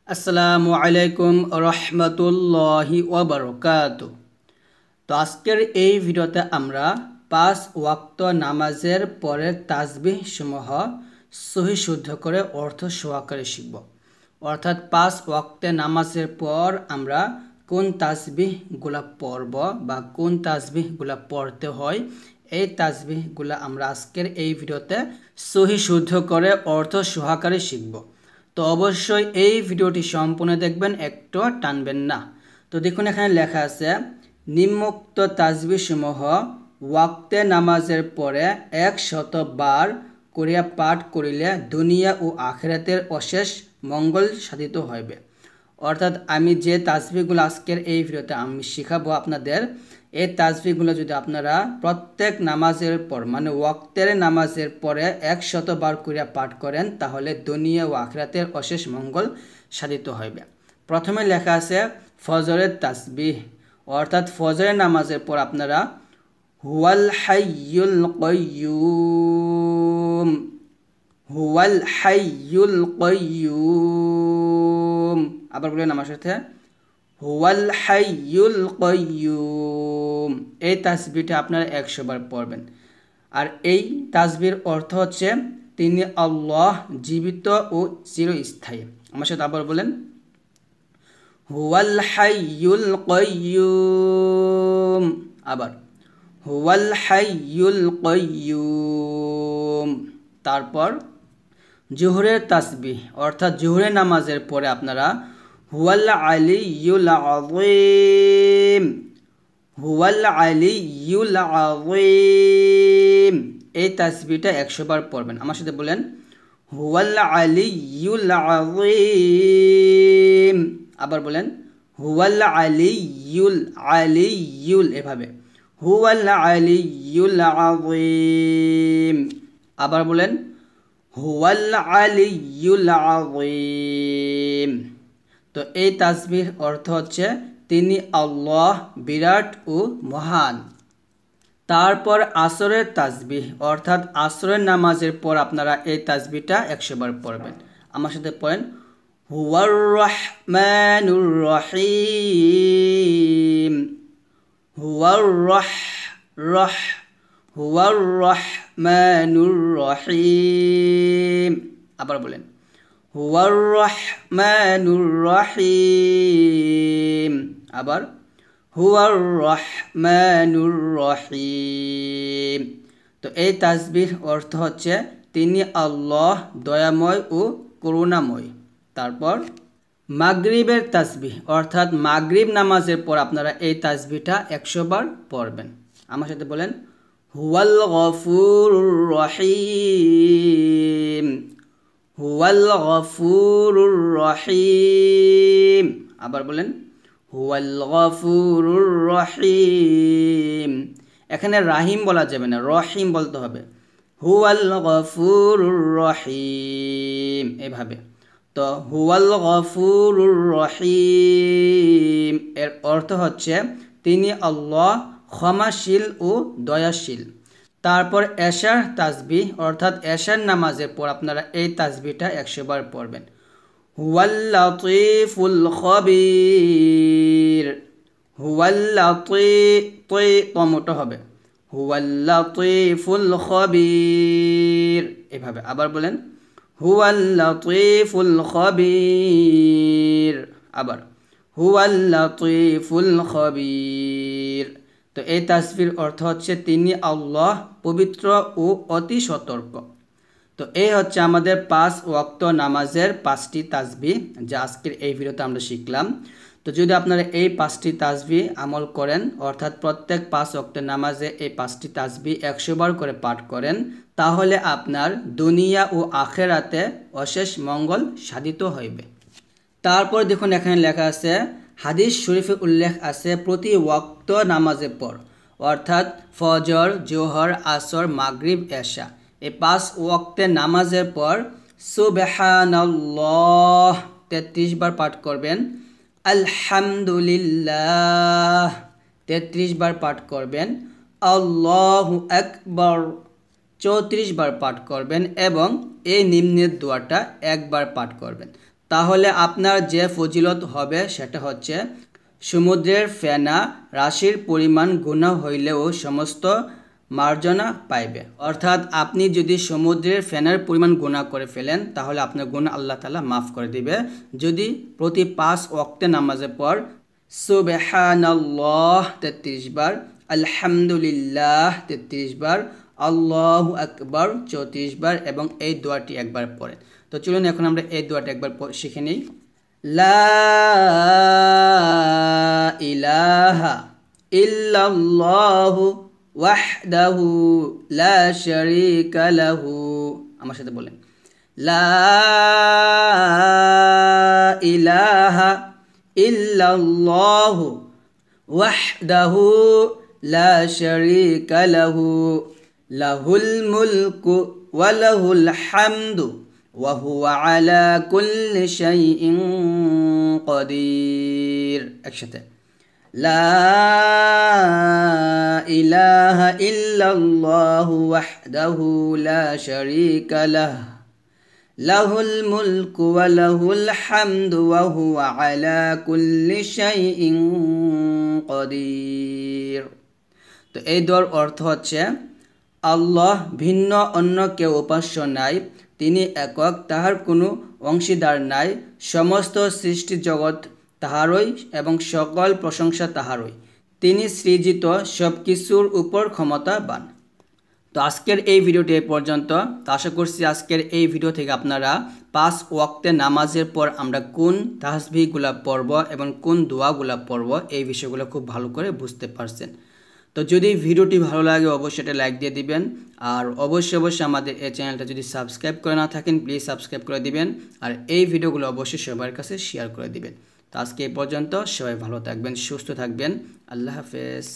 আসসালামু আলাইকুম রহমতুল্লাহি ওয়াবারাকাতু। তো আজকের এই ভিডিওতে আমরা 5 ওয়াক্ত নামাজের পরের তাসবিহ সমূহ সহি শুদ্ধ করে অর্থ সহকারে শিখব। অর্থাৎ 5 ওয়াক্তে নামাজের পর আমরা কোন তাসবিহগুলা পড়ব বা কোন তাসবিহগুলা পড়তে হয়, এই তাসবিহগুলা আমরা আজকের এই ভিডিওতে সহি শুদ্ধ করে অর্থ সহকারে শিখব। তো অবশ্যই এই ভিডিওটি সম্পূর্ণ দেখবেন, একটু টানবেন না। তো দেখুন এখানে লেখা আছে, নিম্নোক্ত তাসবিহ সমূহ ওয়াক্তে নামাজের পরে 100 বার করিয়া পাঠ করিলে দুনিয়া ও আখিরাতের অশেষ মঙ্গল সাধিত হইবে। অর্থাৎ আমি যে তাসবিহগুলো আজকের এই ভিডিওতে আমি শিখাবো আপনাদের, এই তাসবিহগুলো যদি আপনারা প্রত্যেক নামাজের পর মানে ওয়াক্তের নামাজের পরে 100 বার করিয়া পাঠ করেন, তাহলে দুনিয়া ও আখিরাতের অশেষ মঙ্গল সাধিত হইবে। প্রথমে লেখা আছে ফজরের তাসবিহ, অর্থাৎ ফজরের নামাজের পর আপনারা হুয়াল হাইয়ুল কাইয়্যুম, হুয়াল হাইয়ুল কাইয়্যুম, আবার বলেন আমার সাথে, হুয়াল হাইয়ুল কাইয়্যুম। এই তাসবিহটা আপনারা 100 বার পড়বেন। আর এই তাসবিহর অর্থ হচ্ছে তিনি আল্লাহ, জীবিত ও চিরস্থায়ী। আমার সাথে আবার বলেন, হুয়াল হাইয়ুল কাইয়্যুম, আবার হুয়াল হাইয়ুল কাইয়্যুম। তারপর জোহরের তাসবিহ, অর্থাৎ জোহরের নামাজের পরে আপনারা হুয়াল আলিয়্যুল আযীম, হুয়াল আলিয়্যুল আযীম। এই তাসবিহটা 100 বার পড়বেন। আমার সাথে বলেন, হুয়াল আলিয়্যুল আযীম, আবার বলেন হুয়াল আলিয়্যুল, এভাবে হুয়াল আলিয়্যুল আযীম, আবার বলেন হুয়াল আলিয়্যুল আযীম। তো এই তাসবিহর অর্থ হচ্ছে তিনি আল্লাহ, বিরাট ও মহান। তারপর আসরের তাসবিহ, অর্থাৎ আসরের নামাজের পর আপনারা এই তাসবিহটা 100 বার পড়বেন। আমার সাথে পড়েন, হুয়ার রহমানুর রহিম, হুয়ার হুয়ার রহমানুর রহিম, আবার বলেন হুয়ার রহমানুর রহিম, আবার হুয়ার রহমানুর রহিম। তো এই তাসবিহর অর্থ হচ্ছে তিনি আল্লাহ, দয়াময় ও করুণাময়। তারপর মাগরিবের তাসবিহ, অর্থাৎ মাগরিব নামাজের পর আপনারা এই তাসবিহটা 100 বার পড়বেন। আমার সাথে বলেন, হুয়াল গফুরুর রহিম, হুয়াল গফুরুর রহিম, আবার বলেন হুয়াল গফুরুর রহিম। এখানে রাহিম বলা যাবে না, রহিম বলতে হবে, হুয়াল গফুরুর রহিম, এভাবে। তো হুয়াল গফুরুর রহিম এর অর্থ হচ্ছে তিনি আল্লাহ, ক্ষমাশীল ও দয়াশীল। তারপর এশার তাসবিহ, অর্থাৎ এশার নামাজের পর আপনারা এই তাসবিহটা 100 বার পড়বেন। হুয়াল লাতীফুল খবীর, হুয়াল লাতীফ হবে, হুয়াল লাতীফুল খবীর, এভাবে। আবার বলেন হুয়াল লাতীফুল খবীর, আবার হুয়াল লাতীফুল খবীর। তো এই তাসবিহর অর্থ হচ্ছে তিনি আল্লাহ, পবিত্র ও অতি সতর্ক। তো এই হচ্ছে আমাদের 5 ওয়াক্ত নামাজের 5টি তাসবিহ, যা আজকের এই ভিডিওতে আমরা শিখলাম। তো যদি আপনারা এই 5টি তাসবিহ আমল করেন, অর্থাৎ প্রত্যেক 5 ওয়াক্তের নামাজে এই 5টি তাসবিহ 100 বার করে পাঠ করেন, তাহলে আপনার দুনিয়া ও আখিরাতে অশেষ মঙ্গল সাধিত হইবে। তারপর দেখুন এখানে লেখা আছে, হাদিস শরীফে উল্লেখ আছে প্রতি ওয়াক্ত নামাজের পর, অর্থাৎ ফজর, জোহর, আসর, মাগরিব, এশা, এই 5 ওয়াক্তের নামাজের পর সুবহানাল্লাহ 33 বার পাঠ করবেন, আলহামদুলিল্লাহ 33 বার পাঠ করবেন, আল্লাহু আকবার 34 বার পাঠ করবেন এবং এই নিম্নের দোয়াটা একবার পাঠ করবেন। তাহলে আপনার যে ফজিলত হবে সেটা হচ্ছে সমুদ্রের ফেনা রাশির পরিমাণ গুণা হইলেও সমস্ত মার্জনা পাইবে। অর্থাৎ আপনি যদি সমুদ্রের ফেনার পরিমাণ গুণা করে ফেলেন তাহলে আপনার গুণা আল্লাহ তাআলা মাফ করে দিবে। যদি প্রতি 5 ওয়াক্তে নামাজের পর সুবহানাল্লাহ 33 বার, আলহামদুলিল্লাহ 33 বার, আল্লাহু আকবার 34 বার এবং এই দোয়াটি একবার পড়েন। তো চলুন এখন আমরা এই দোয়াটি একবার শিখে নিই। লা ইলাহা ইল্লাল্লাহু ওয়াহদাহু লা শারীকা লাহু। আমার সাথে বলেন, লা ইলাহা ইল্লাল্লাহু ওয়াহদাহু লা শারীকা লাহু লাহুল মুলকু ওয়া লাহুল হামদু ওয়া হুয়া আলা কুল্লি শাইইন কাদির। একসাথে, লা ইলাহা ইল্লাল্লাহু ওয়াহদাহু লা শারীকা লাহু লাহুল মুলকু ওয়া লাহুল হামদু ওয়া হুয়া আলা কুল্লি শাইইন কাদির। তো এই দোয়ার অর্থ হচ্ছে আল্লাহ ভিন্ন অন্য কেউ উপাস্য নাই, তিনি একক, তাহার কোনো অংশীদার নাই, সমস্ত সৃষ্টি জগৎ তাহারই এবং সকল প্রশংসা তাহারই, তিনি সৃজিত সব কিছুর উপর ক্ষমতাবান। তো আজকের এই ভিডিওটি এই পর্যন্ত। তো আশা করছি আজকের এই ভিডিও থেকে আপনারা 5 ওয়াক্তে নামাজের পর আমরা কোন তাসবিহগুলা পড়ব এবং কোন দোয়াগুলা পড়ব এই বিষয়গুলো খুব ভালো করে বুঝতে পারছেন। তো যদি ভিডিওটি ভালো লাগে অবশ্যই এটা লাইক দিয়ে দিবেন, আর অবশ্যই আমাদের এই চ্যানেলটা যদি সাবস্ক্রাইব করে না থাকেন প্লিজ সাবস্ক্রাইব করে দিবেন, আর এই ভিডিওগুলো অবশ্যই সবার কাছে শেয়ার করে দিবেন। তো আজকে এই পর্যন্ত, সবাই ভালো থাকবেন, সুস্থ থাকবেন, আল্লাহ হাফেজ।